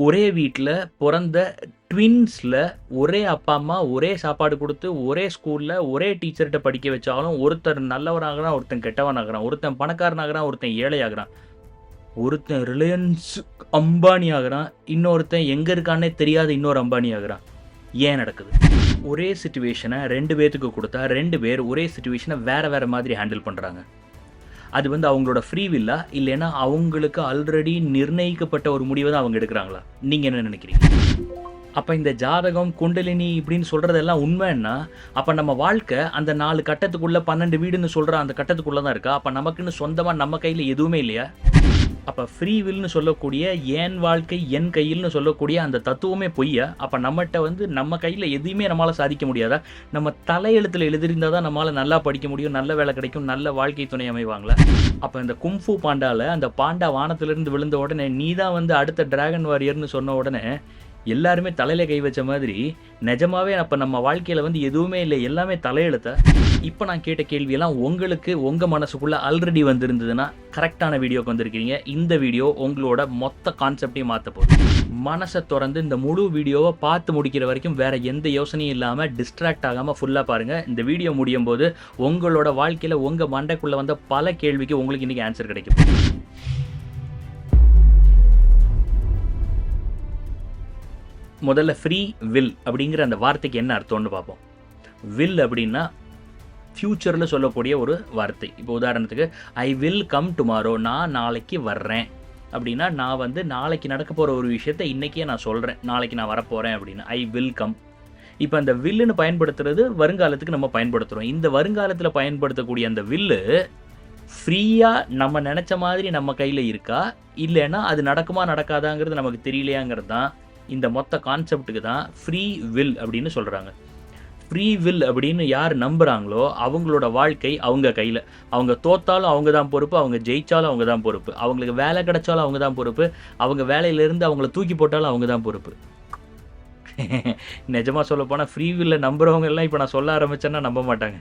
ஒரே வீட்ல பொறந்த ட்வின்ஸ்ல ஒரே அப்பா, அம்மா ஒரே சாப்பாடு குடுத்து, ஒரே ஸ்கூல்ல, ஒரே டீச்சர்ட்ட படிக்க வச்சாலும், ஒருத்தர் நல்லவனாகுறான், ஒருத்தன் கெட்டவனாகுறான். ஒருத்தன் பணக்காரனாகுறான், ஒருத்தன் ஏழையாகுறான். ஒருத்தன் ரிலையன்ஸ் அம்பானி ஆகுறான், இன்னொருத்தன் எங்க இருக்கான்னே தெரியாத இன்னொரு அம்பானி ஆகுறான். ஏன் நடக்குது? ஒரே சிச்சுவேஷன 2 பேத்துக்கு குடுத்தா, 2 பேர் ஒரே சிச்சுவேஷன வேற வேற மாதிரி ஹேண்டில் பண்றாங்க. அது அவங்களோட ஃப்ரீ வில்லா? இல்லைன்னா அவங்களுக்கு ஆல்ரெடி நிர்ணயிக்கப்பட்ட ஒரு முடிவை தான் அவங்க எடுக்கிறாங்களா? நீங்க என்ன நினைக்கிறீங்க? அப்ப இந்த ஜாதகம், குண்டலினி இப்படின்னு சொல்றதெல்லாம் உண்மைன்னா, அப்ப நம்ம வாழ்க்கை அந்த 4 கட்டத்துக்குள்ள 12 வீடுன்னு சொல்ற அந்த கட்டத்துக்குள்ள தான் இருக்கா? அப்ப நமக்குன்னு சொந்தமா நம்ம கையில எதுவுமே இல்லையா? அப்ப ஃப்ரீ வில்னு சொல்லக்கூடிய என் வாழ்க்கை என் கையில்னு சொல்லக்கூடிய அந்த தத்துவமே பொய்யா? அப்ப நம்மட்ட நம்ம கையில எதையுமே நம்மால சாதிக்க முடியாதா? நம்ம தலையெழுத்துல எழுதியிருந்தா தான் நம்மால நல்லா படிக்க முடியும், நல்ல வேலை கிடைக்கும், நல்ல வாழ்க்கை துணை அமைவாங்களா? அப்ப இந்த குங்ஃபூ பாண்டால அந்த பாண்டா வானத்திலிருந்து விழுந்த உடனே நீ தான் அடுத்த டிராகன் வாரியர்னு சொன்ன உடனே எல்லாருமே தலையில கை வச்ச மாதிரி நிஜமாவே அப்ப நம்ம வாழ்க்கையில எதுவுமே இல்லை, எல்லாமே தலையெழுத்தா? இப்ப நான் கேட்ட கேள்வியெல்லாம் உங்களுக்கு உங்க மனசுக்குள்ள ஆல்ரெடி வந்திருந்ததுன்னா கரெக்டான வீடியோக்கு வந்திருக்கீங்க. இந்த வீடியோ உங்களோட மொத்த கான்செப்டையும் மாத்த போகுது. மனசை திறந்து இந்த முழு வீடியோவை பார்த்து முடிக்கிற வரைக்கும் வேற எந்த யோசனையும் இல்லாம டிஸ்ட்ராக்ட் ஆகாம ஃபுல்லா பாருங்க. இந்த வீடியோ முடியும் போது உங்களோட வாழ்க்கையில உங்க மண்டைக்குள்ள வந்த பல கேள்விக்கு உங்களுக்கு இன்னைக்கு ஆன்சர் கிடைக்கும். முதல்ல ஃப்ரீ வில் அப்படிங்கிற அந்த வார்த்தைக்கு என்ன அர்த்தம்னு பார்ப்போம். வில் அப்படின்னா ஃப்யூச்சரில் சொல்லக்கூடிய ஒரு வார்த்தை. இப்போ உதாரணத்துக்கு ஐ வில் கம் டுமாரோ, நான் நாளைக்கு வர்றேன் அப்படின்னா, நான் நாளைக்கு நடக்க போகிற ஒரு விஷயத்தை இன்றைக்கே நான் சொல்கிறேன், நாளைக்கு நான் வரப்போகிறேன் அப்படின்னு ஐ வில் கம். இப்போ அந்த வில்லுன்னு பயன்படுத்துறது வருங்காலத்துக்கு நம்ம பயன்படுத்துகிறோம். இந்த வருங்காலத்தில் பயன்படுத்தக்கூடிய அந்த வில்லு ஃப்ரீயாக நம்ம நினச்ச மாதிரி நம்ம கையில் இருக்கா, இல்லைன்னா அது நடக்குமா நடக்காதாங்கிறது நமக்கு தெரியலையாங்கிறது தான் இந்த மொத்த கான்செப்டுக்கு தான் ஃப்ரீ வில் அப்படின்னு சொல்கிறாங்க. ஃப்ரீ வில் அப்படின்னு யார் நம்புகிறாங்களோ அவங்களோட வாழ்க்கை அவங்க கையில். அவங்க தோத்தாலும் அவங்க தான் பொறுப்பு, அவங்க ஜெயித்தாலும் அவங்க தான் பொறுப்பு, அவங்களுக்கு வேலை கிடைச்சாலும் அவங்க தான் பொறுப்பு, அவங்க வேலையிலேருந்து அவங்கள தூக்கி போட்டாலும் அவங்க தான் பொறுப்பு. நிஜமாக சொல்ல போனால் ஃப்ரீ வில்ல நம்புகிறவங்க எல்லாம் இப்போ நான் சொல்ல ஆரம்பித்தேன்னா நம்ப மாட்டாங்க.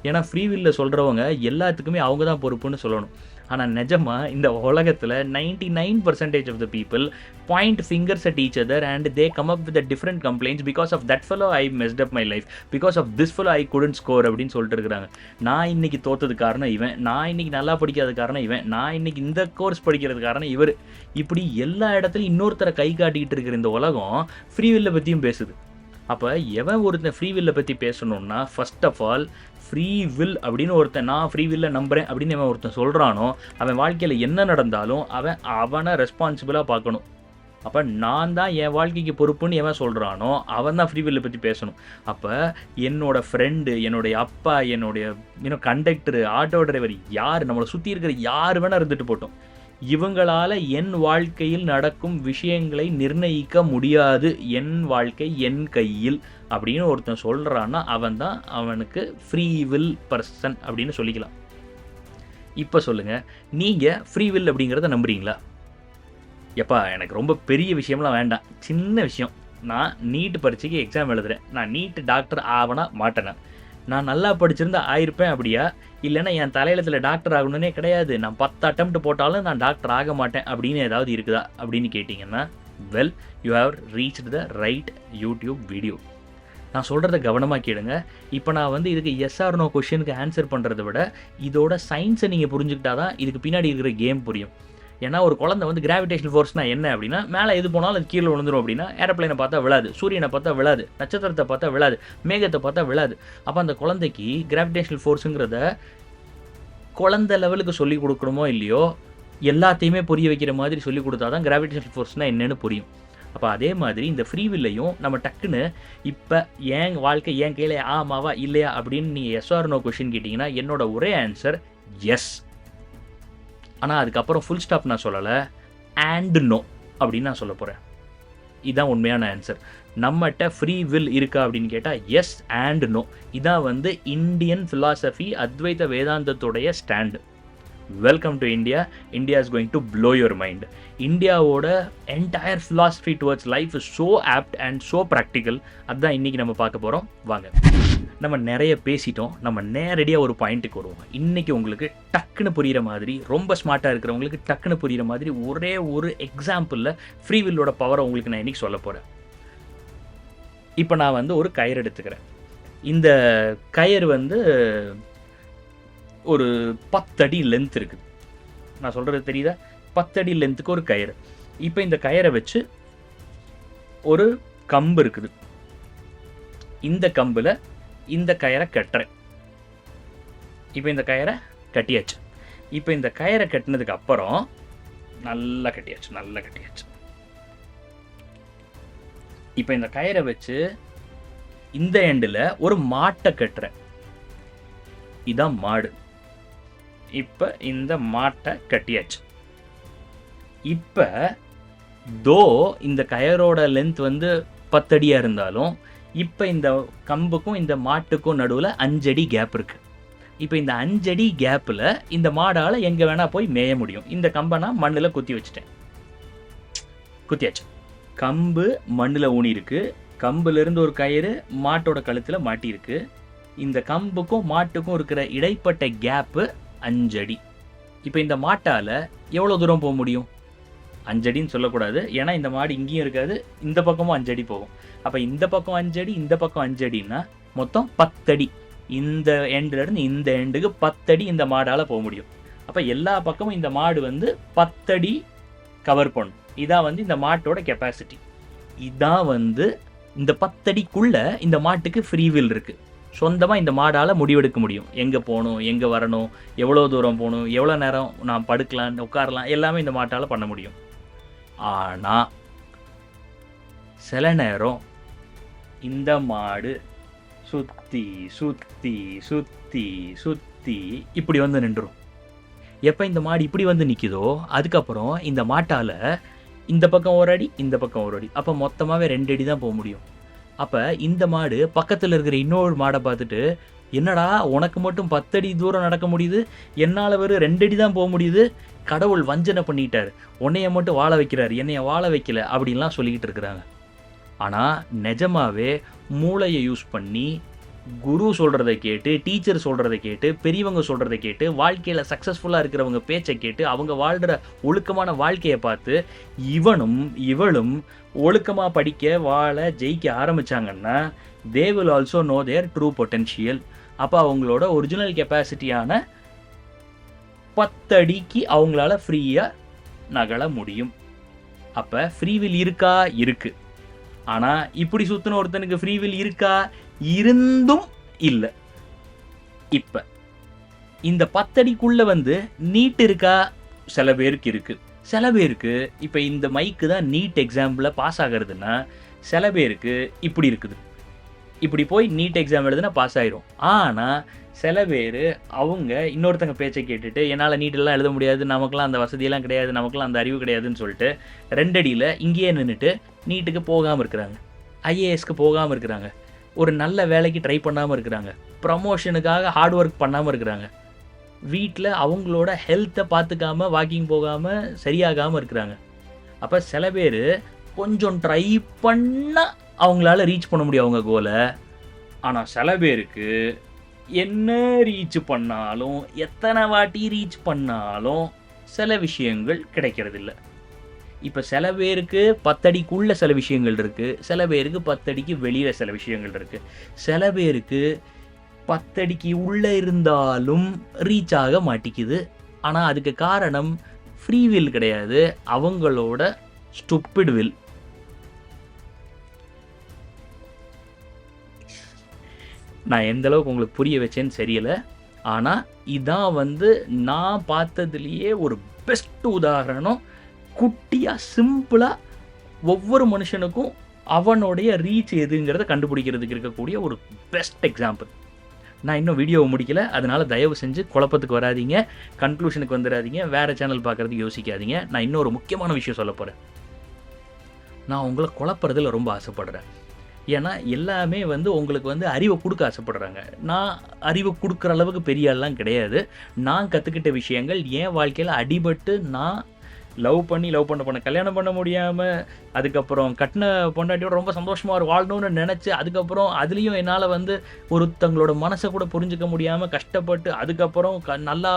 ஏன்னா ஃப்ரீ வில்ல சொல்கிறவங்க எல்லாத்துக்குமே அவங்க தான் பொறுப்புன்னு சொல்லணும். ஆனால் நிஜமாக இந்த உலகத்தில் 99% of the people point fingers at each other and they come up with different complaints. Because of that fellow I messed up my life, because of this fellow I couldn't score அப்படின்னு சொல்லிட்டு இருக்கிறாங்க. நான் இன்னைக்கு தோத்தது காரணம் இவன், நான் இன்னைக்கு நல்லா படிக்காத காரணம் இவன், நான் இன்னைக்கு இந்த கோர்ஸ் படிக்கிறது காரணம் இவர். இப்படி எல்லா இடத்துலையும் இன்னொருத்தரை கை காட்டிக்கிட்டு இருக்கிற இந்த உலகம் ஃப்ரீ வில்லை பற்றியும் பேசுது. அப்போ எவன் ஒருத்தன் ஃப்ரீ வில்லை பற்றி பேசணுன்னா, first of all free will அப்படின்னு ஒருத்தன் நான் ஃப்ரீ வில்லை நம்புகிறேன் அப்படின்னு அவன் ஒருத்தன் சொல்கிறானோ, அவன் வாழ்க்கையில் என்ன நடந்தாலும் அவனை ரெஸ்பான்சிபிளாக பார்க்கணும். அப்போ நான் தான் என் வாழ்க்கைக்கு பொறுப்புன்னு எவன் சொல்கிறானோ அவன் தான் ஃப்ரீ வில்லை பற்றி பேசணும். அப்போ என்னோட ஃப்ரெண்டு, என்னுடைய அப்பா, என்னுடைய கண்டக்டரு, ஆட்டோ டிரைவர், யார் நம்மளை சுற்றி இருக்கிற யார் வேணால் இருந்துட்டு போட்டோம், இவங்களால என் வாழ்க்கையில் நடக்கும் விஷயங்களை நிர்ணயிக்க முடியாது, என் வாழ்க்கை என் கையில் அப்படின்னு ஒருத்தன் சொல்கிறான்னா அவனுக்கு ஃப்ரீ வில் பர்சன் அப்படின்னு சொல்லிக்கலாம். இப்போ சொல்லுங்கள், நீங்கள் ஃப்ரீ வில் அப்படிங்கிறத நம்புறீங்களா? எப்பா எனக்கு ரொம்ப பெரிய விஷயம்லாம் வேண்டாம், சின்ன விஷயம். நான் நீட் பரீட்சைக்கு எக்ஸாம் எழுதுகிறேன், நான் நீட் டாக்டர் ஆவனா மாட்டேனா? நான் நல்லா படிச்சிருந்தா ஆயிருப்பேன் அப்படியா? இல்லைன்னா என் தலையிலத்தில் டாக்டர் ஆகணுன்னே கிடையாது, நான் 10 அட்டெம்ப்ட் போட்டாலும் நான் டாக்டர் ஆக மாட்டேன் அப்படின்னு ஏதாவது இருக்குதா அப்படின்னு கேட்டிங்கன்னா, well you have reached the right YouTube video. நான் சொல்கிறத கவனமாக கேளுங்க. இப்போ நான் இதுக்கு எஸ் ஆர் நோ கொஷனுக்கு ஆன்சர் பண்ணுறதை விட இதோட சயின்ஸை நீங்கள் புரிஞ்சுக்கிட்டா தான் இதுக்கு பின்னாடி இருக்கிற கேம் புரியும். ஏன்னா ஒரு குழந்தை கிராவிடேஷனல் ஃபோர்ஸ்னால் என்ன அப்படின்னா, மேலே எது போனாலும் அது கீழே விழுந்துடும் அப்படின்னா, ஏரோப்ளைனை பார்த்தா விழாது, சூரியனை பார்த்தா விழாது, நட்சத்திரத்தை பார்த்தா விழாது, மேகத்தை பார்த்தா விழாது. அப்போ அந்த குழந்தைக்கு கிராவிடேஷனல் ஃபோர்ஸுங்கிறத குழந்தை லெவலுக்கு சொல்லிக் கொடுக்கணுமோ இல்லையோ, எல்லாத்தையுமே புரிய வைக்கிற மாதிரி சொல்லிக் கொடுத்தா தான் கிராவிடேஷனல் ஃபோர்ஸ்னால் என்னென்னு புரியும். அப்போ அதே மாதிரி இந்த ஃப்ரீ வில்லையும் நம்ம டக்குன்னு இப்போ என் வாழ்க்கை என் கையில் ஆமாவா இல்லையா அப்படின்னு நீங்கள் எஸ் ஆர் நோ கொஷின் கேட்டிங்கன்னா, என்னோட ஒரே ஆன்சர் எஸ். ஆனால் அதுக்கப்புறம் ஃபுல் ஸ்டாப் நான் சொல்லலை, அண்ட் நோ அப்படின்னு நான் சொல்ல போகிறேன். இதுதான் உண்மையான ஆன்சர். நம்மகிட்ட ஃப்ரீ வில் இருக்கா அப்படின்னு கேட்டால் எஸ் அண்ட் நோ. இதான் இந்தியன் ஃபிலாசபி, அத்வைத வேதாந்தத்துடைய stand. Welcome to India. India is going to blow your mind. இந்தியாவோட entire philosophy towards life is so apt and so practical. அதுதான் இன்றைக்கி நம்ம பார்க்க போகிறோம். வாங்க. நம்ம நிறைய பேசிட்டோம். நம்ம நேரடியாக ஒரு பாயிண்ட்டுக்கு வருவோம். இன்றைக்கி உங்களுக்கு டக்குன்னு புரிகிற மாதிரி, ரொம்ப ஸ்மார்ட்டாக இருக்கிறவங்களுக்கு டக்குன்னு புரிகிற மாதிரி ஒரே ஒரு எக்ஸாம்பிளில் ஃப்ரீ வில்லோட பவரை உங்களுக்கு நான் இன்றைக்கி சொல்ல போகிறேன். இப்போ நான் வந்து ஒரு கயிறு எடுத்துக்கிறேன். இந்த கயிறு வந்து ஒரு 10 அடி லென்த் இருக்குது. நான் சொல்கிறது தெரியுதா? 10 அடி லென்த்துக்கு ஒரு கயிறு. இப்போ இந்த கயிறை வச்சு ஒரு கம்பு இருக்குது. இந்த கம்பில் இந்த கயிறை கட்டுறேன். இப்போ இந்த கயிறை கட்டியாச்சு. இப்போ இந்த கயிறை கட்டினதுக்கு அப்புறம் நல்லா கட்டியாச்சு. இப்போ இந்த கயிறை வச்சு இந்த எண்டில் ஒரு மாட்டை கட்டுறேன். இதான் மாடு. இப்போ இந்த மாட்டை கட்டியாச்சு. இப்போ இந்த கயரோட லென்த் வந்து 10 அடியாக இருந்தாலும் இப்போ இந்த கம்புக்கும் இந்த மாட்டுக்கும் நடுவில் 5 அடி கேப் இருக்குது. இப்போ இந்த 5 அடி கேப்பில் இந்த மாடால் எங்கே வேணால் போய் மேய முடியும். இந்த கம்பை நான் மண்ணில் குத்தியாச்சு. கம்பு மண்ணில் ஊனி இருக்கு. கம்புலேருந்து ஒரு கயிறு மாட்டோட கழுத்தில் மாட்டியிருக்கு. இந்த கம்புக்கும் மாட்டுக்கும் இருக்கிற இடைப்பட்ட கேப்பு 5 அடி. இப்போ இந்த மாட்டால் எவ்வளோ தூரம் போக முடியும்? 5 அடின்னு சொல்லக்கூடாது, ஏன்னா இந்த மாடு இங்கேயும் இருக்காது, இந்த பக்கமும் 5 அடி போகும். அப்போ இந்த பக்கம் 5 அடி, இந்த பக்கம் 5 அடின்னா மொத்தம் 10 அடி. இந்த எண்டுலேருந்து இந்த எண்டுக்கு 10 அடி இந்த மாடால் போக முடியும். அப்போ எல்லா பக்கமும் இந்த மாடு வந்து 10 அடி கவர் பண்ணும். இதான் வந்து இந்த மாட்டோட கெப்பாசிட்டி. இதான் வந்து இந்த 10 அடிக்குள்ளே இந்த மாட்டுக்கு ஃப்ரீ வில் இருக்குது. சொந்தமாக இந்த மாடால் முடிவெடுக்க முடியும். எங்கே போகணும், எங்கே வரணும், எவ்வளோ தூரம் போகணும், எவ்வளோ நேரம் நான் படுக்கலாம், உட்காரலாம், எல்லாமே இந்த மாட்டால் பண்ண முடியும். ஆனால் சில நேரம் இந்த மாடு சுற்றி சுற்றி சுற்றி சுற்றி இப்படி வந்து நின்றுடும். எப்போ இந்த மாடு இப்படி வந்து நிற்குதோ அதுக்கப்புறம் இந்த மாட்டால் இந்த பக்கம் ஒரு அடி, இந்த பக்கம் ஒரு அடி, அப்போ மொத்தமாகவே 2 அடி தான் போக முடியும். அப்போ இந்த மாடு பக்கத்தில் இருக்கிற இன்னொரு மாடை பார்த்துட்டு, என்னடா உனக்கு மட்டும் 10 அடி தூரம் நடக்க முடியுது, என்னால் வெறும் 2 அடி தான் போக முடியுது, கடவுள் வஞ்சனை பண்ணிட்டார், உன்னைய மட்டும் வாழ வைக்கிறார், என்னைய வாழ வைக்கல அப்படின்லாம் சொல்லிக்கிட்டு இருக்கிறாங்க. ஆனால் நிஜமாவே மூளையை யூஸ் பண்ணி குரு சொல்கிறத கேட்டு, டீச்சர் சொல்கிறத கேட்டு, பெரியவங்க சொல்கிறத கேட்டு, வாழ்க்கையில் சக்ஸஸ்ஃபுல்லாக இருக்கிறவங்க பேச்சை கேட்டு, அவங்க வாழ்கிற ஒழுக்கமான வாழ்க்கையை பார்த்து இவளும் ஒழுக்கமாக படிக்க, வாழ, ஜெயிக்க ஆரம்பித்தாங்கன்னா they will also know their true potential. அப்போ அவங்களோட ஒரிஜினல் கெப்பாசிட்டியான 10 அடிக்கு அவங்களால ஃப்ரீயாக நகல முடியும். அப்போ ஃப்ரீவில் இருக்கா? இருக்கு. ஆனால் இப்படி சுற்றின ஒருத்தனுக்கு ஃப்ரீவில் இருக்கா? இருந்தும் இல்லை. இப்போ இந்த 10 அடிக்குள்ளே வந்து நீட் இருக்கா? சில பேருக்கு இருக்குது. சில பேருக்கு இப்போ இந்த மைக்கு தான் நீட் எக்ஸாம்பிளில் பாஸ் ஆகிறதுனா, சில பேருக்கு இப்படி இருக்குது. இப்படி போய் நீட் எக்ஸாம் எழுதுனா பாஸ் ஆயிரும். ஆனால் சில பேர் அவங்க இன்னொருத்தங்க பேச்சை கேட்டுட்டு, என்னால் நீட்டெல்லாம் எழுத முடியாது, நமக்குலாம் அந்த வசதியெல்லாம் கிடையாது, நமக்குலாம் அந்த அறிவு கிடையாதுன்னு சொல்லிட்டு 2 அடியில் இங்கேயே நின்றுட்டு நீட்டுக்கு போகாமல் இருக்கிறாங்க, ஐஏஎஸ்க்கு போகாமல் இருக்கிறாங்க, ஒரு நல்ல வேலைக்கு ட்ரை பண்ணாமல் இருக்கிறாங்க, ப்ரமோஷனுக்காக ஹார்ட் ஒர்க் பண்ணாமல் இருக்கிறாங்க, வீட்டில் அவங்களோட ஹெல்த்தை பார்த்துக்காமல், வாக்கிங் போகாமல், சரியாகாமல் இருக்கிறாங்க. அப்போ சில பேர் கொஞ்சம் ட்ரை பண்ணால் அவங்களால ரீச் பண்ண முடியும் அவங்க கோலை. ஆனால் சில பேருக்கு என்ன ரீச் பண்ணாலும், எத்தனை வாட்டி ரீச் பண்ணாலும் சில விஷயங்கள் கிடைக்கிறதில்ல. இப்போ சில பேருக்கு 10 அடிக்குள்ளே சில விஷயங்கள் இருக்குது, சில பேருக்கு 10 அடிக்கு வெளியில் சில விஷயங்கள் இருக்குது, சில பேருக்கு 10 அடிக்கு உள்ளே இருந்தாலும் ரீச் ஆக மாட்டேங்குது. ஆனால் அதுக்கு காரணம் ஃப்ரீ வில் கிடையாது, அவங்களோட ஸ்டூப்பிட் வில். நான் எந்த அளவுக்கு உங்களுக்கு புரிய வச்சேன்னு தெரியல. ஆனால் இதான் வந்து நான் பார்த்ததுலேயே ஒரு பெஸ்ட் உதாரணம். குட்டியாக சிம்பிளாக ஒவ்வொரு மனுஷனுக்கும் அவனுடைய ரீச் எதுங்கிறத கண்டுபிடிக்கிறதுக்கு இருக்கக்கூடிய ஒரு பெஸ்ட் எக்ஸாம்பிள். நான் இன்னும் வீடியோவை முடிக்கல, அதனால் தயவு செஞ்சு குழப்பத்துக்கு வராதிங்க, கன்க்ளூஷனுக்கு வந்துடாதீங்க, வேறு சேனல் பார்க்குறதுக்கு யோசிக்காதீங்க. நான் இன்னொரு முக்கியமான விஷயம் சொல்ல போகிறேன். நான் உங்களை குழப்பறதில் ரொம்ப ஆசைப்படுறேன். ஏன்னா எல்லாமே வந்து உங்களுக்கு வந்து அறிவை கொடுக்க ஆசைப்படுறாங்க. நான் அறிவை கொடுக்குற அளவுக்கு பெரிய ஆள்லாம் கிடையாது. நான் கற்றுக்கிட்ட விஷயங்கள் என் வாழ்க்கையில் அடிபட்டு நான் லவ் பண்ண கல்யாணம் பண்ண முடியாம, அதுக்கப்புறம் கட்டின பொண்டாட்டியோட ரொம்ப சந்தோஷமா ஒரு வாழணும்னு நெனச்சு, அதுக்கப்புறம் அதுலயும் என்னால வந்து ஒருத்தங்களோட மனச கூட புரிஞ்சுக்க முடியாம கஷ்டப்பட்டு, அதுக்கப்புறம் நல்லா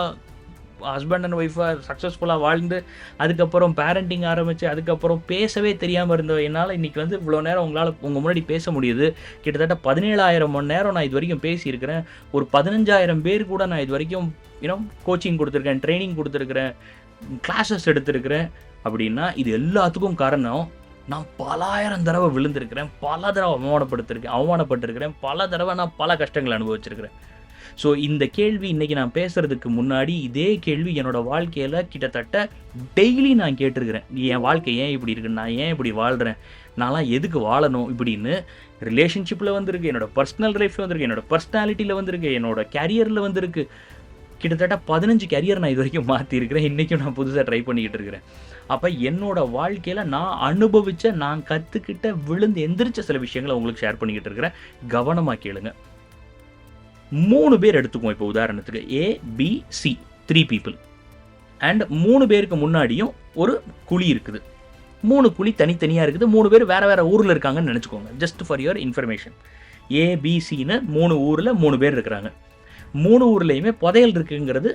ஹஸ்பண்ட் அண்ட் ஒய்ஃபா சக்ஸஸ்ஃபுல்லா வாழ்ந்து, அதுக்கப்புறம் பேரண்டிங் ஆரம்பிச்சு, அதுக்கப்புறம் பேசவே தெரியாம இருந்த என்னால இன்னைக்கு வந்து இவ்வளோ நேரம் உங்க முன்னாடி பேச முடியுது. கிட்டத்தட்ட 17,000 மணி நேரம் நான் இதுவரைக்கும் பேசியிருக்கிறேன். ஒரு 15,000 பேர் கூட நான் இதுவரைக்கும் கோச்சிங் குடுத்துருக்கேன், ட்ரெய்னிங் குடுத்துருக்கிறேன், கிளாஸஸ் எடுத்திருக்கிறேன். அப்படின்னா, இது எல்லாத்துக்கும் காரணம், நான் பலாயிரம் தடவ விழுந்திருக்கிறேன், பல தடவ அவமானப்பட்டிருக்கிறேன், பல தடவ நான் பல கஷ்டங்கள அனுபவிச்சிருக்கிறேன். ஸோ இந்த கேள்வி இன்னைக்கு நான் பேசுறதுக்கு முன்னாடி, இதே கேள்வி என்னோட வாழ்க்கையில கிட்டத்தட்ட டெய்லி நான் கேட்டிருக்கிறேன். என் வாழ்க்கை ஏன் இப்படி இருக்கு? நான் ஏன் இப்படி வாழ்றேன்? நான்லாம் எதுக்கு வாழணும்? இப்படின்னு ரிலேஷன்ஷிப்ல வந்திருக்கு, என்னோட பர்சனல் லைஃப்ல வந்திருக்கு, என்னோட பர்சனாலிட்டில வந்திருக்கு, என்னோட கேரியர்ல வந்திருக்கு. கிட்டத்தட்ட 15 கேரியர் நான் இதுவரைக்கும் மாத்தியிருக்கிறேன். இன்னைக்கும் நான் புதுசா ட்ரை பண்ணிக்கிட்டு இருக்கிறேன். அப்ப என்னோட வாழ்க்கையில நான் அனுபவிச்ச, நான் கத்துக்கிட்ட, விழுந்து எந்திரிச்ச சில விஷயங்கள உங்களுக்கு ஷேர் பண்ணிக்கிட்டு இருக்கிறேன். கவனமா கேளுங்க. 3 பேர் எடுத்துக்குவோம் இப்போ உதாரணத்துக்கு. ஏ, பி, சி 3 பீப்பிள். அண்ட் 3 பேருக்கு முன்னாடியும் ஒரு குழி இருக்குது. 3 குழி தனித்தனியா இருக்குது. 3 பேர் வேற வேற ஊர்ல இருக்காங்கன்னு நெனச்சுக்கோங்க. Just for your information. A, B, சின்னு 3 ஊர்ல 3 பேர் இருக்கிறாங்க. 3 ஊர்லயுமே புதையல் இருக்குங்கிறது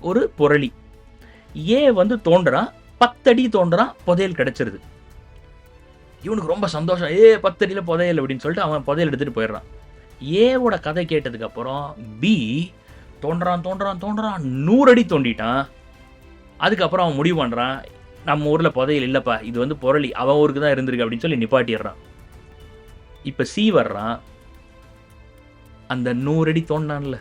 ஒரு புரளி. ஏ வந்து தோண்டுறான், 10 அடி தோண்டுறான், புதையல் கிடைச்சிருது. இவனுக்கு ரொம்ப சந்தோஷம். 10 அடியில புதையல் அப்படின்னு சொல்லிட்டு அவன் புதையல் எடுத்துட்டு போயிடுறான். ஏவோட கதை கேட்டதுக்கு அப்புறம் பி தோன்றான் 100 அடி தோண்டிட்டான். அதுக்கப்புறம் அவன் முடிவு பண்றான், நம்ம ஊர்ல புதையல் இல்லப்பா, இது வந்து புரளி, அவன் ஊருக்கு தான் இருந்திருக்கு அப்படின்னு சொல்லி நிப்பாட்டிடுறான். இப்ப சி வர்றான். அந்த 100 அடி தோண்டான்ல,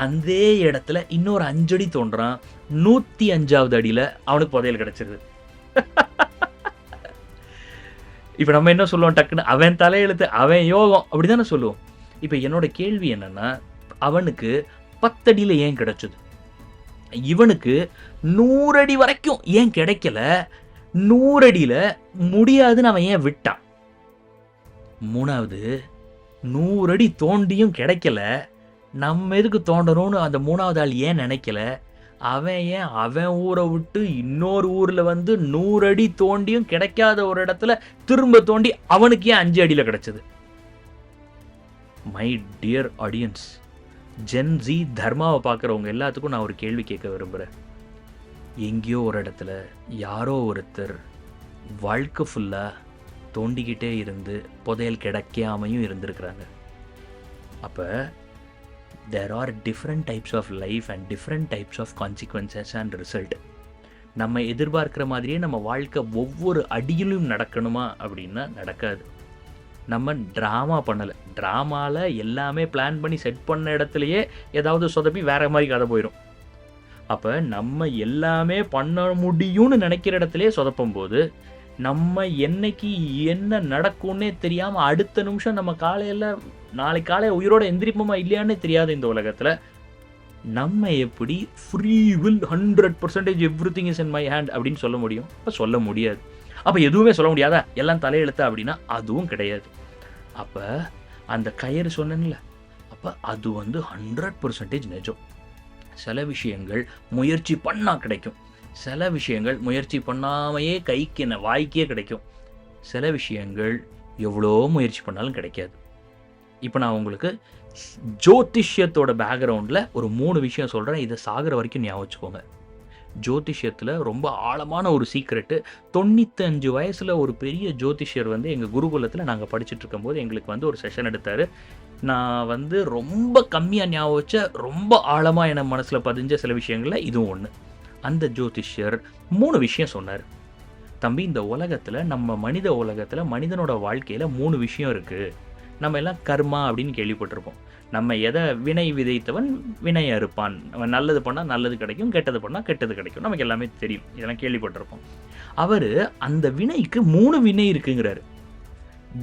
அதே இடத்துல இன்னொரு 5 அடி தோன்றான். 105வது அடியில அவனுக்கு புதையல் கிடைச்சிருது. இப்ப நம்ம என்ன சொல்லுவோம் டக்குன்னு, அவன் தலையெழுத்து, அவன் யோகம் அப்படிதானே சொல்லுவோம். இப்ப என்னோட கேள்வி என்னன்னா, அவனுக்கு 10 அடியில ஏன் கிடைச்சது? இவனுக்கு 100 அடி வரைக்கும் ஏன் கிடைக்கல? 100 அடியில முடியாதுன்னு அவன் ஏன் விட்டான்? 3வது, 100 அடி தோண்டியும் கிடைக்கல, நம்ம எதுக்கு தோண்டணும்னு அந்த 3வது ஆள் ஏன் நினைக்கல? அவன் ஏன் அவன் ஊரை விட்டு இன்னொரு ஊர்ல வந்து 100 அடி தோண்டியும் கிடைக்காத ஒரு இடத்துல திரும்ப தோண்டி அவனுக்கு ஏன் 5 அடியில கிடைச்சது? My dear audience, Gen Z தர்மாவை பார்க்குறவங்க எல்லாத்துக்கும் நான் ஒரு கேள்வி கேட்க விரும்புகிறேன். எங்கேயோ ஒரு இடத்துல யாரோ ஒருத்தர் வாழ்க்கை ஃபுல்லாக தோண்டிக்கிட்டே இருந்து புதையல் கிடைக்காமையும் இருந்திருக்கிறாங்க. அப்போ there are different types of life and different types of consequences and result. நம்ம எதிர்பார்க்கிற மாதிரியே நம்ம வாழ்க்கை ஒவ்வொரு அடியிலும் நடக்கணுமா அப்படின்னா நடக்காது. நம்ம ட்ராமா பண்ணலை. ட்ராமாவில் எல்லாமே பிளான் பண்ணி செட் பண்ண இடத்துலையே ஏதாவது சொதப்பி வேற மாதிரி கதை போயிடும். அப்போ நம்ம எல்லாமே பண்ண முடியும்னு நினைக்கிற இடத்துலையே சொதப்பும் போது, நம்ம என்னைக்கு என்ன நடக்கும்னே தெரியாமல் அடுத்த நிமிஷம் நம்ம காலையில் நாளைக்கு காலையில் உயிரோட எந்திரிப்போமா இல்லையான்னு தெரியாத இந்த உலகத்தில் நம்ம எப்படி free will 100% everything is in my hand அப்படின்னு சொல்ல முடியும்? அப்போ சொல்ல முடியாது. அப்போ எதுவுமே சொல்ல முடியாதா? எல்லாம் தலையெழுத்தா அப்படின்னா அதுவும் கிடையாது. அப்போ அந்த கயிறு சொன்னேன்ல, அப்போ அது வந்து 100% நிஜம். சில விஷயங்கள் முயற்சி பண்ணால் கிடைக்கும், சில விஷயங்கள் முயற்சி பண்ணாமையே கைக்கு வாய்க்கே கிடைக்கும், சில விஷயங்கள் எவ்வளோ முயற்சி பண்ணாலும் கிடைக்காது. இப்போ நான் உங்களுக்கு ஜோதிஷ்யத்தோட பேக்ரவுண்டில் ஒரு 3 விஷயம் சொல்கிறேன். இதை சாகிற வரைக்கும் ஞாபகம் வச்சுக்கோங்க. ஜோதிஷ்யத்தில் ரொம்ப ஆழமான ஒரு சீக்ரெட்டு. 95 வயசில் ஒரு பெரிய ஜோதிஷ்யர் வந்து எங்கள் குருகுலத்தில் நாங்கள் படிச்சுட்டு இருக்கும்போது எங்களுக்கு வந்து ஒரு செஷன் எடுத்தார். நான் வந்து ரொம்ப கம்மியாக ஞாபகம் வச்ச, ரொம்ப ஆழமாக என் மனசில் பதிஞ்ச சில விஷயங்களில் இதுவும் ஒன்று. அந்த ஜோதிஷ்யர் 3 விஷயம் சொன்னார். தம்பி, இந்த உலகத்தில், நம்ம மனித உலகத்தில், மனிதனோட வாழ்க்கையில் 3 விஷயம் இருக்குது. நம்ம எல்லாம் கர்மா அப்படின்னு கேள்விப்பட்டிருப்போம். நம்ம எதை வினை விதைத்தவன் வினை அறுப்பான். அவன் நல்லது பண்ணால் நல்லது கிடைக்கும், கெட்டது பண்ணால் கெட்டது கிடைக்கும். நமக்கு எல்லாமே தெரியும், இதெல்லாம் கேள்விப்பட்டிருப்போம். அவர் அந்த வினைக்கு 3 வினை இருக்குங்கிறாரு.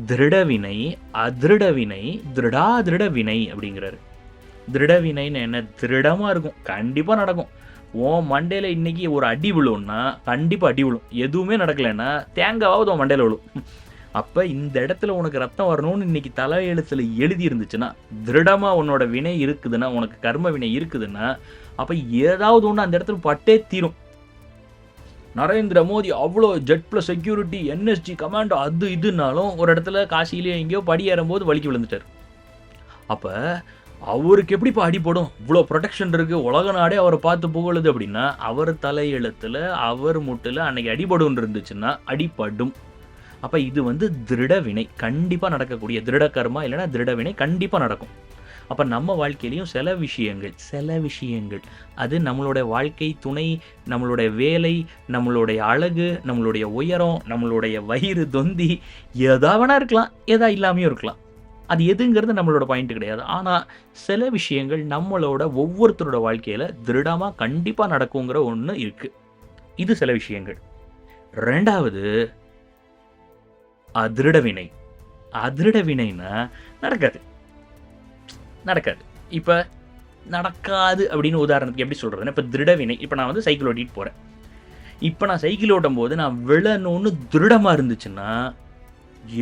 திருட வினை, அதிருட வினை, திருடாதிருட வினை அப்படிங்கிறாரு. திருட வினைன்னு என்ன? திருடமாக இருக்கும், கண்டிப்பாக நடக்கும். உன் மண்டையில் இன்னைக்கு ஒரு அடி விழும்னா கண்டிப்பாக அடி விழும். எதுவுமே நடக்கலைன்னா தேங்காவது உன் மண்டையில் விழும். அப்போ இந்த இடத்துல உனக்கு ரத்தம் வரணும்னு இன்னைக்கு தலையெழுத்தில் எழுதி இருந்துச்சுன்னா, திருடமாக உன்னோட வினை இருக்குதுன்னா, உனக்கு கர்ம வினை இருக்குதுன்னா, அப்போ ஏதாவது ஒன்று அந்த இடத்துல பட்டே தீரும். நரேந்திர மோடி அவ்வளோ Z plus security, NSG commando அது இதுனாலும் ஒரு இடத்துல காசியிலேயே எங்கேயோ படி ஏறும்போது வழுக்கி விழுந்துட்டார். அப்ப அவருக்கு எப்படிப்பா அடிபடும்? இவ்வளோ ப்ரொடெக்ஷன் இருக்கு, உலக நாடே அவரை பார்த்து புகழுது அப்படின்னா, அவர் தலையெழுத்துல, அவர் முட்டுல அன்னைக்கு அடிபடும்னு இருந்துச்சுன்னா அடிபடும். அப்ப இது வந்து திருட வினை. கண்டிப்பா நடக்கக்கூடிய திருட கர்மா இல்லைன்னா திருட வினை கண்டிப்பா நடக்கும். அப்ப நம்ம வாழ்க்கையிலயும் சில விஷயங்கள் அது நம்மளுடைய வாழ்க்கை துணை, நம்மளுடைய வேலை, நம்மளுடைய அழகு, நம்மளுடைய உயரம், நம்மளுடைய வயிறு தொந்தி எதா வேணா இருக்கலாம், எதா இல்லாமையும் இருக்கலாம். அது எதுங்கிறது நம்மளோட பாயிண்ட் கிடையாது. ஆனா சில விஷயங்கள் நம்மளோட ஒவ்வொருத்தரோட வாழ்க்கையில திருடமா கண்டிப்பா நடக்குங்கிற ஒண்ணு இருக்கு. இது சில விஷயங்கள். 2வது அதிருட வினை. அதிருட வினைன்னா நடக்காது. இப்ப நடக்காது அப்படின்னு உதாரணத்துக்கு எப்படி சொல்றதுன்னா, இப்ப திருட வினை. இப்ப நான் வந்து சைக்கிள் ஓட்டிட்டு போறேன். இப்ப நான் சைக்கிள் ஓட்டும்போது நான் விழணும்னு திருடமா இருந்துச்சுன்னா,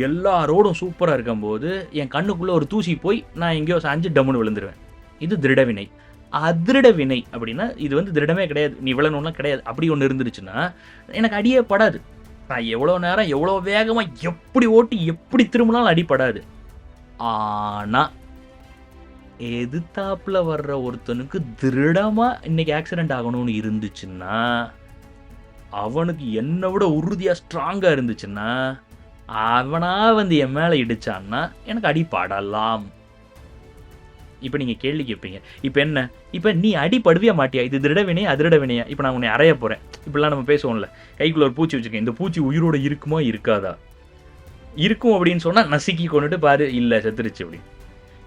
எல்லா ரோடும் சூப்பரா இருக்கும்போது என் கண்ணுக்குள்ள ஒரு தூசி போய் நான் எங்கேயோ சாஞ்சு டம்முன்னு விழுந்துருவேன். இது திருட வினை. அதிருட வினை அப்படின்னா இது வந்து திருடமே கிடையாது. நீ விழணும்லாம் கிடையாது. அப்படி ஒண்ணு இருந்துருச்சுன்னா எனக்கு அடியே படாது. நான் எவ்வளோ நேரம் எவ்வளோ வேகமா எப்படி ஓட்டி எப்படி திரும்பினாலும் அடிபடாது. ஆனா எதிர்த்தாப்புல வர்ற ஒருத்தனுக்கு திருடமா இன்னைக்கு ஆக்சிடென்ட் ஆகணும்னு இருந்துச்சுன்னா, அவனுக்கு என்னை விட உறுதியா ஸ்ட்ராங்கா இருந்துச்சுன்னா, அவனா வந்து என் மேல இடிச்சான்னா எனக்கு அடிபடலாம். இப்ப நீங்க கேள்வி கேட்பீங்க. இப்ப என்ன? இப்ப நீ அடிபடுவியா மாட்டியா? இது திருட வினையா அதிருட வினையா? இப்ப நான் உன்னை அறைய போறேன். இப்படிலாம் நம்ம பேசுவோம்ல. கைக்குள்ள ஒரு பூச்சி வச்சிருக்கேன். இந்த பூச்சி உயிரோட இருக்குமா இருக்காதா? இருக்கும் அப்படின்னு சொன்னா நசுக்கி கொண்டுட்டு பாரு, இல்ல செத்துருச்சு அப்படின்னு.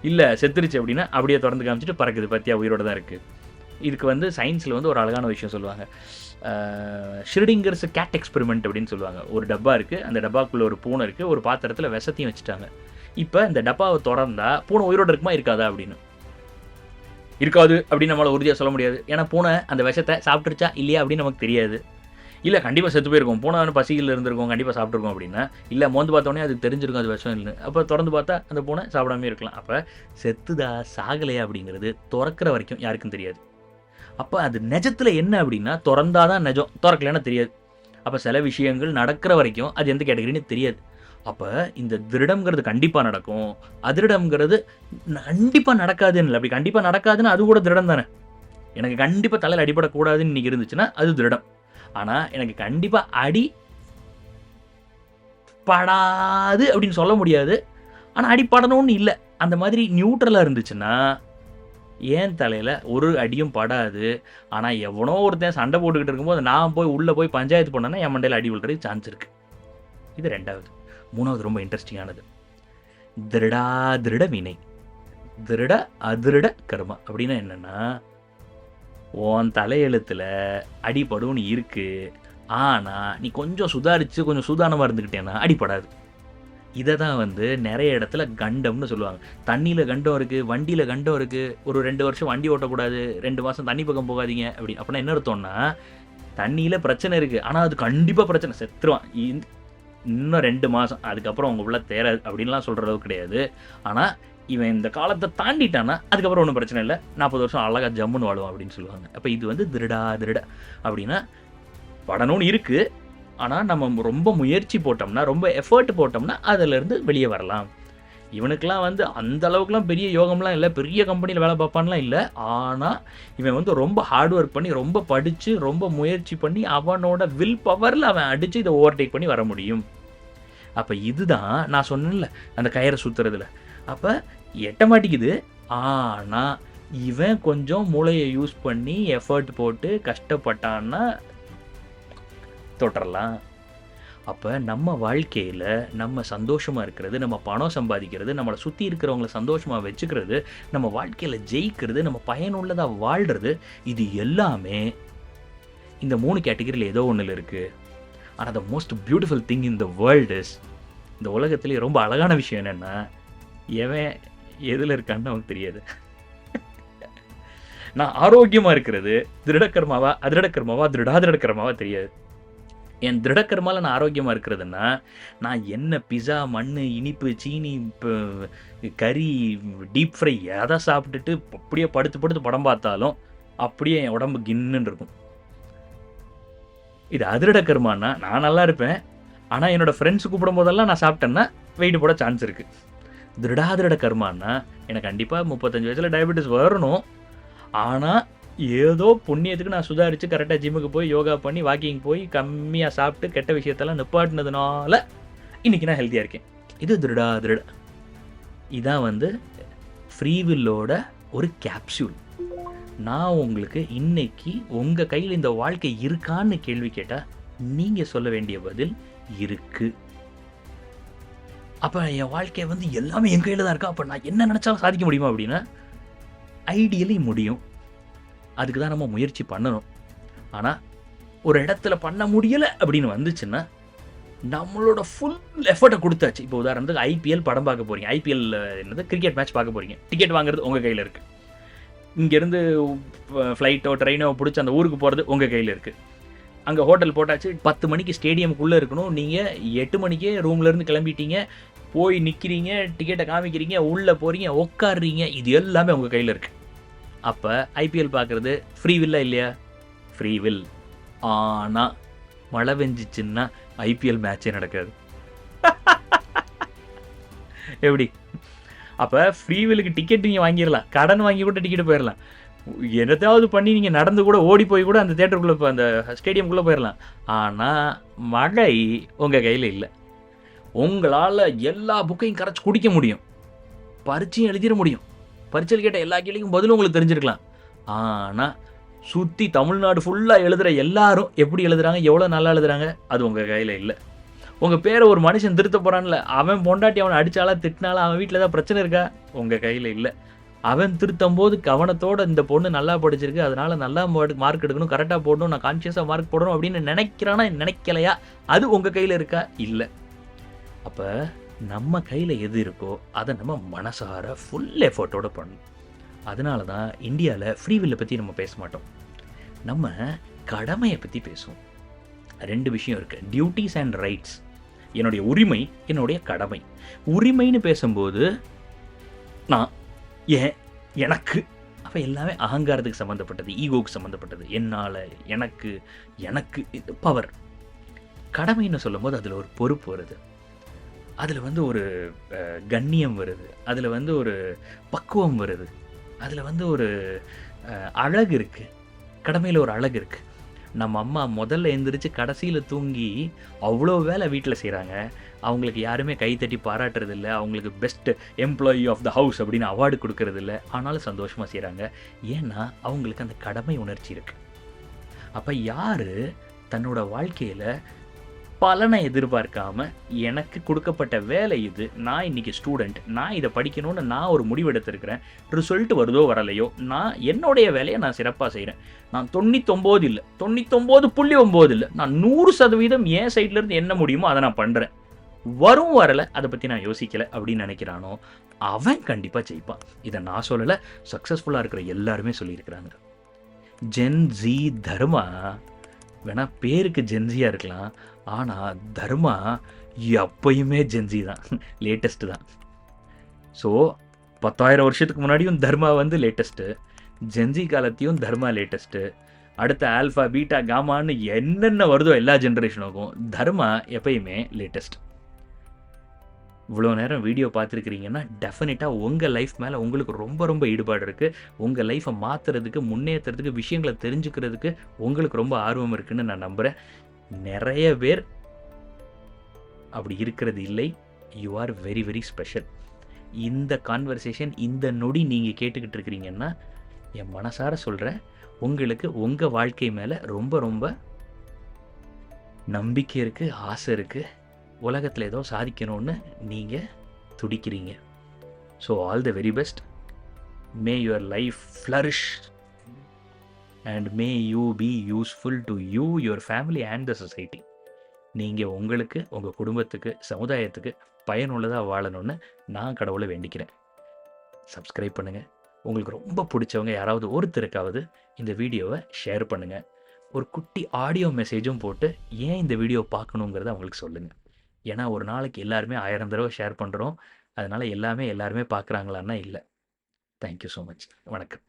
இல்ல செத்துருச்சு அப்படின்னா அப்படியே திறந்து காமிச்சிட்டு பறக்குது பாத்தியா உயிரோட தான் இருக்கு. இதுக்கு வந்து சயின்ஸ்ல வந்து ஒரு அழகான விஷயம் சொல்லுவாங்க. ஷ்ரிடிங்கர்ஸ் கேட் எக்ஸ்பெரிமெண்ட் அப்படின்னு சொல்லுவாங்க. ஒரு டப்பா இருக்கு. அந்த டப்பாக்குள்ள ஒரு பூனை இருக்கு. ஒரு பாத்திரத்துல விஷத்தையும் வச்சுட்டாங்க. இப்ப இந்த டப்பாவை திறந்தா பூனை உயிரோட இருக்குமா இருக்காதா அப்படின்னு. இருக்காது அப்படின்னு நம்மளால உறுதியா சொல்ல முடியாது. ஏன்னா பூனை அந்த விஷத்தை சாப்பிட்டுருச்சா இல்லையா அப்படின்னு நமக்கு தெரியாது. இல்ல கண்டிப்பா செத்து போயிருக்கும். பூனை பசியில் இருந்திருக்கும், கண்டிப்பா சாப்பிட்டுருக்கும் அப்படின்னா, இல்ல மோந்து பார்த்தோன்னே அதுக்கு தெரிஞ்சிருக்கும் அது விஷம் இல்லைன்னு. அப்ப திறந்து பார்த்தா அந்த பூனை சாப்பிடாம இருக்கலாம். அப்ப செத்துதா சாகலையா அப்படிங்கிறது திறக்கிற வரைக்கும் யாருக்கும் தெரியாது. அப்ப அது நிஜத்துல என்ன அப்படின்னா, தொறந்தாதான் நிஜம், தொறக்கலைன்னா தெரியாது. அப்ப சில விஷயங்கள் நடக்கிற வரைக்கும் அது எந்த கேட்டகரின்னு தெரியாது. அப்ப இந்த திருடம்ங்கிறது கண்டிப்பா நடக்கும். அதிருடம்ங்கிறது கண்டிப்பா நடக்காதுன்னு இல்ல. அப்படி கண்டிப்பா நடக்காதுன்னா அது கூட திருடம் தானே. எனக்கு கண்டிப்பா தலையில அடிபடக்கூடாதுன்னு இன்னைக்கு இருந்துச்சுன்னா அது திருடம். ஆனா எனக்கு கண்டிப்பா அடி படாது அப்படின்னு சொல்ல முடியாது. ஆனா அடிபடணும்னு இல்ல. அந்த மாதிரி நியூட்ரலா இருந்துச்சுன்னா ஏன் தலையில ஒரு அடியும் படாது. ஆனா எவனோ ஒருத்தன் சண்டை போட்டுக்கிட்டு இருக்கும்போது நான் போய் உள்ள போய் பஞ்சாயத்து பண்ணேன்னா என் மண்டையில அடி விழுறதுக்கு சான்ஸ் இருக்கு. இது 2வது. 3வது ரொம்ப இன்ட்ரெஸ்டிங்கானது. திருட வினை. திருட அதிருட கர்மா. அப்படின்னா என்னன்னா, உன் தலையெழுத்துல அடிபடும்னு இருக்கு. ஆனா நீ கொஞ்சம் சுதாரிச்சு கொஞ்சம் சூதானமா இருந்துக்கிட்டேன்னா அடிபடாது. இத தான் வந்து நெறைய இடத்துல கண்டம்னு சொல்லுவாங்க. தண்ணீல கண்டம் இருக்கு, வண்டியில கண்டம் இருக்கு. ஒரு 2 வருஷம் வண்டி ஓட்டக்கூடாது. 2 மாசம் தண்ணி பக்கம் போகாதீங்க அப்படி. அப்படின்னா என்ன அர்த்தம்னா, தண்ணீல பிரச்சனை இருக்கு. ஆனா அது கண்டிப்பா பிரச்சனை. செத்துருவான். இன்னும் 2 மாசம். அதுக்கப்புறம் உங்க புள்ள தேறாது அப்படின்லாம் சொல்ற அளவுக்கு கிடையாது. ஆனா இவன் இந்த காலத்த தாண்டிட்டான்னா, அதுக்கப்புறம் ஒண்ணும் பிரச்சனை இல்ல. 40 வருஷம் அழகா ஜம்முன்னு வாழுவான் அப்படின்னு சொல்லுவாங்க. அப்ப இது வந்து திருட அப்படின்னா படணும்னு இருக்கு. ஆனா நம்ம ரொம்ப முயற்சி போட்டோம்னா, ரொம்ப எஃபோர்ட் போட்டோம்னா அதிலிருந்து வெளிய வரலாம். இவனுக்கெல்லாம் வந்து அந்த அளவுக்குலாம் பெரிய யோகம்லாம் இல்ல. பெரிய கம்பெனில வேலை பார்ப்பான்லாம் இல்ல. ஆனா இவன் வந்து ரொம்ப ஹார்ட் ஒர்க் பண்ணி, ரொம்ப படிச்சு, ரொம்ப முயற்சி பண்ணி அவனோட வில் பவர்ல அவன் அடிச்சு இத ஓவர்டேக் பண்ணி வர முடியும். அப்ப இதுதான் நான் சொன்னேன்ல அந்த கயிற சுத்துறதுல. அப்ப எட்ட மாட்டேங்குது. ஆனா இவன் கொஞ்சம் மூளைய யூஸ் பண்ணி எஃபோர்ட் போட்டு கஷ்டப்பட்டான்னா தொட்டுறலாம். அப்ப நம்ம வாழ்க்கையில நம்ம சந்தோஷமா இருக்கிறது, நம்ம பணம் சம்பாதிக்கிறது, நம்மள சுத்தி இருக்கிறவங்கள சந்தோஷமா வச்சுக்கிறது, நம்ம வாழ்க்கையில ஜெயிக்கிறது, நம்ம பயனுள்ளதா வாழ்றது, இது எல்லாமே இந்த 3 கேட்டகரியில ஏதோ ஒண்ணுல இருக்கு. ஆனா the most beautiful thing in the world is, இந்த உலகத்திலேயே ரொம்ப அழகான விஷயம் என்னன்னா, எவன் எதுல இருக்கான்னு நமக்கு தெரியாது. நான் ஆரோக்கியமா இருக்கிறது திருட கர்மாவா, அதிருட கர்மாவா, திருடாதிருட கர்மாவா தெரியாது. என் திருட கர்மால நான் ஆரோக்கியமா இருக்கிறதுன்னா, நான் என்ன பிஸா, மண்ணு, இனிப்பு, சீனி, கறி, டீப் ஃப்ரை எத சாப்பிட்டுட்டு அப்படியே படுத்து படுத்து படம் பார்த்தாலும், அப்படியே என் உடம்பு கின்னுன்னு இருக்கும். இது அதிரட கர்மான்னா, நான் நல்லா இருப்பேன். ஆனா, என்னோட ஃப்ரெண்ட்ஸ் கூப்பிடும்போதெல்லாம் நான் சாப்பிட்டேன்னா, வெயிட் போட சான்ஸ் இருக்கு. திருடாதிரட கர்மான்னா, எனக்கு கண்டிப்பா 35 வயசுல டயபெட்டிஸ் வரணும். ஆனா, ஏதோ புண்ணியத்துக்கு நான் சுதாரிச்சு கரெக்ட்டா ஜிம்முக்கு போய் யோகா பண்ணி, வாக்கிங் போய், கம்மியா சாப்பிட்டு, கெட்ட விஷயத்தெல்லாம் நிப்பாட்டினதுனால, இன்னைக்கு நான் ஹெல்த்தியா இருக்கேன். இது திருடாதிரட. இதான் வந்து ஃப்ரீ வில்லோட ஒரு கேப்சூல். நான் உங்களுக்கு இன்னைக்கு உங்க கையில இந்த வாழ்க்கை இருக்கான்னு கேள்வி கேட்டா, நீங்க சொல்ல வேண்டிய பதில் இருக்கு. அப்ப என் வாழ்க்கை வந்து எல்லாமே என் கையில தான் இருக்கா? அப்ப நான் என்ன நெனச்சாலும் சாதிக்க முடியுமா? அப்படின்னா, ஐடியலி முடியும். அதுக்கு தான் நம்ம முயற்சி பண்ணணும். ஆனா, ஒரு இடத்துல பண்ண முடியல அப்படின்னு வந்துச்சுன்னா, நம்மளோட ஃபுல் எஃபோர்ட்ட குடுத்தாச்சு. இப்போ உதாரணத்துக்கு ஐபிஎல் படம் பார்க்க போறீங்க. ஐபிஎல் என்னது கிரிக்கெட் மேட்ச் பார்க்க போறீங்க. டிக்கெட் வாங்குறது உங்க கையில இருக்கு. இங்கேருந்து ஃப்ளைட்டோ, ட்ரெயினோ புடிச்சு அந்த ஊருக்கு போறது உங்க கையில இருக்கு. அங்க ஹோட்டல் போட்டாச்சு. 10 மணிக்கு ஸ்டேடியம்க்குள்ள இருக்கணும். நீங்க 8 மணிக்கே ரூம்ல இருந்து கிளம்பிட்டீங்க. போய் நிக்கிறீங்க, டிக்கெட்ட காமிக்கிறீங்க, உள்ள போறீங்க, உட்கார்றீங்க. இது எல்லாமே உங்க கையில இருக்கு. அப்ப ஐபிஎல் பார்க்கறது ஃப்ரீ வில்லா இல்லையா? Free will. ஆனா, மழை பெஞ்சுச்சுன்னா ஐபிஎல் மேட்சே நடக்காது. எப்படி? அப்ப ஃப்ரீ வில்லுக்கு டிக்கெட் நீங்க வாங்கிரலாம். கடன் வாங்கி கூட டிக்கெட் போயிரலாம். என்னத்தையாவது பண்ணி நீங்க நடந்து கூட ஓடி போய் கூட அந்த தியேட்டருக்குள்ள அந்த ஸ்டேடியம்க்குள்ள போயிரலாம். ஆனா, மழை உங்க கையில இல்ல. உங்களால எல்லா புக்கையும் கரைச்சு குடிக்க முடியும். பரீட்சையும் எழுதிற முடியும். பரீட்சையில கேட்ட எல்லா கேள்விக்கும் பதிலும் உங்களுக்கு தெரிஞ்சிருக்கலாம். ஆனா, சுத்தி தமிழ்நாடு ஃபுல்லா எழுதுற எல்லாரும் எப்படி எழுதுறாங்க? எவ்வளோ நல்லா எழுதுறாங்க? அது உங்க கையில இல்ல. உங்க பேர ஒரு மனுஷன் திருத்த போறான்ல, அவன் பொண்டாட்டி அவன அடிச்சாளா, திட்டினாளா, அவன் வீட்ல ஏதாவது பிரச்சனை இருக்கா? உங்க கையில இல்ல. அவன் திருத்தம்போது கவனத்தோட இந்த பொண்ணு நல்லா படிச்சிருக்கு. அதனால நல்லா மார்க் எடுக்கணும், கரெக்ட்டா போடணும், நான் கான்ஷியஸா மார்க் போடணும் அப்படின்னு நினைக்கிறானா, நினைக்கலையா? அது உங்க கையில இருக்கா? இல்ல. அப்ப நம்ம கையில எது இருக்கோ, அத நம்ம மனசார ஃபுல் எஃபோர்ட்டோட பண்ணணும். அதனால தான் இந்தியால ஃப்ரீ வில்ல பத்தி நம்ம பேச மாட்டோம். நம்ம கடமைய பத்தி பேசுவோம். 2 விஷயம் இருக்கு. Duties and rights. என்னுடைய உரிமை, என்னுடைய கடமை. உரிமைன்னு பேசும்போது, நான், ஏன், எனக்கு அப்ப எல்லாமே அகங்காரத்துக்கு சம்மந்தப்பட்டது, ஈகோவுக்கு சம்மந்தப்பட்டது. என்னால, எனக்கு, எனக்கு இது பவர். கடமைன்னு சொல்லும்போது அதுல ஒரு பொறுப்பு வருது. அதுல வந்து ஒரு கண்ணியம் வருது. அதுல வந்து ஒரு பக்குவம் வருது. அதுல வந்து ஒரு அழகு இருக்கு. கடமையில ஒரு அழகு இருக்கு. நம்ம அம்மா முதல்ல எந்திரிச்சு கடைசியில தூங்கி அவ்வளோ வேலை வீட்ல செய்றாங்க. அவங்களுக்கு யாருமே கைத்தட்டி பாராட்டுறதில்ல. அவங்களுக்கு best employee of the house அப்படின்னு அவார்டு குடுக்கறதில்ல. ஆனாலும் சந்தோஷமா செய்றாங்க. ஏன்னா, அவங்களுக்கு அந்த கடமை உணர்ச்சி இருக்கு. அப்ப யாரு தன்னோட வாழ்க்கையில பலனை எதிர்பார்க்காம, எனக்கு குடுக்கப்பட்ட வேலை இது. நான் இன்னைக்கு ஸ்டூடண்ட். நான் இத படிக்கணும்னு நான் ஒரு முடிவு எடுத்திருக்கிறேன். ரிசல்ட் வருதோ வரலையோ, நான் என்னுடைய வேலைய நான் சிறப்பா செய்றேன். நான் 99 இல்ல. 99.9 இல்ல. நான் 100% என் சைட்ல இருந்து என்ன முடியுமோ அத நான் பண்றேன். வரும் வரல அத பத்தி நான் யோசிக்கல அப்படின்னு நினைக்கிறானோ, அவன் கண்டிப்பா ஜெயிப்பான். இத நான் சொல்லல. சக்சஸ்ஃபுல்லா இருக்கிற எல்லாருமே சொல்லியிருக்கிறாங்க. ஜென் ஸி தர்மா வேணா பேருக்கு ஜென்ஸியா இருக்கலாம். ஆனா, தர்மா எப்பயுமே ஜென்ஸி தான். லேட்டஸ்ட் தான். ஸோ 10,000 வருஷத்துக்கு முன்னாடியும் தர்மா வந்து லேட்டஸ்ட்டு. ஜென்ஸி காலத்தையும் தர்மா லேட்டஸ்ட்டு. அடுத்த ஆல்ஃபா, பீட்டா, காமான்னு என்னென்ன வருதோ எல்லா ஜெனரேஷனுக்கும் தர்மா எப்பயுமே லேட்டஸ்ட். இவ்வளோ நேரம் வீடியோ பார்த்துருக்கிறீங்கன்னா, டெஃபினிட்டா உங்க லைஃப் மேல உங்களுக்கு ரொம்ப ரொம்ப ஈடுபாடு இருக்கு. உங்க லைஃப்ப மாத்துறதுக்கு, முன்னேத்துறதுக்கு, விஷயங்கள தெரிஞ்சுக்கிறதுக்கு உங்களுக்கு ரொம்ப ஆர்வம் இருக்குன்னு நான் நம்புறேன். நெறைய பேர் அப்படி இருக்கிறது இல்லை. You are very very special. இந்த கான்வர்சேஷன் இந்த நொடி நீங்க கேட்டுக்கிட்டு இருக்கிறீங்கன்னா, என் மனசார சொல்றேன். உங்களுக்கு உங்க வாழ்க்கை மேல ரொம்ப ரொம்ப நம்பிக்கை இருக்கு, ஆசை இருக்கு. உலகத்துல ஏதோ சாதிக்கணும்னு நீங்க துடிக்கிறீங்க. So all the very best. May your life flourish and may you be useful to you, your family and the society. நீங்க உங்களுக்கு, உங்க குடும்பத்துக்கு, சமுதாயத்துக்கு பயனுள்ளதா வாழணும்னு நான் கடவுளை வேண்டிக்கிறேன். சப்ஸ்கிரைப் பண்ணுங்க. உங்களுக்கு ரொம்ப பிடிச்சவங்க யாராவது ஒருத்தருக்காவது இந்த வீடியோவை ஷேர் பண்ணுங்க. ஒரு குட்டி ஆடியோ மெசேஜும் போட்டு ஏன் இந்த வீடியோ பார்க்கணுங்கிறத அவங்களுக்கு சொல்லுங்க. ஏன்னா ஒரு நாளைக்கு எல்லாருமே 1000 தடவை ஷேர் பண்ணுறோம். அதனால எல்லாருமே பார்க்குறாங்களான்னா இல்லை. Thank you so much. வணக்கம்.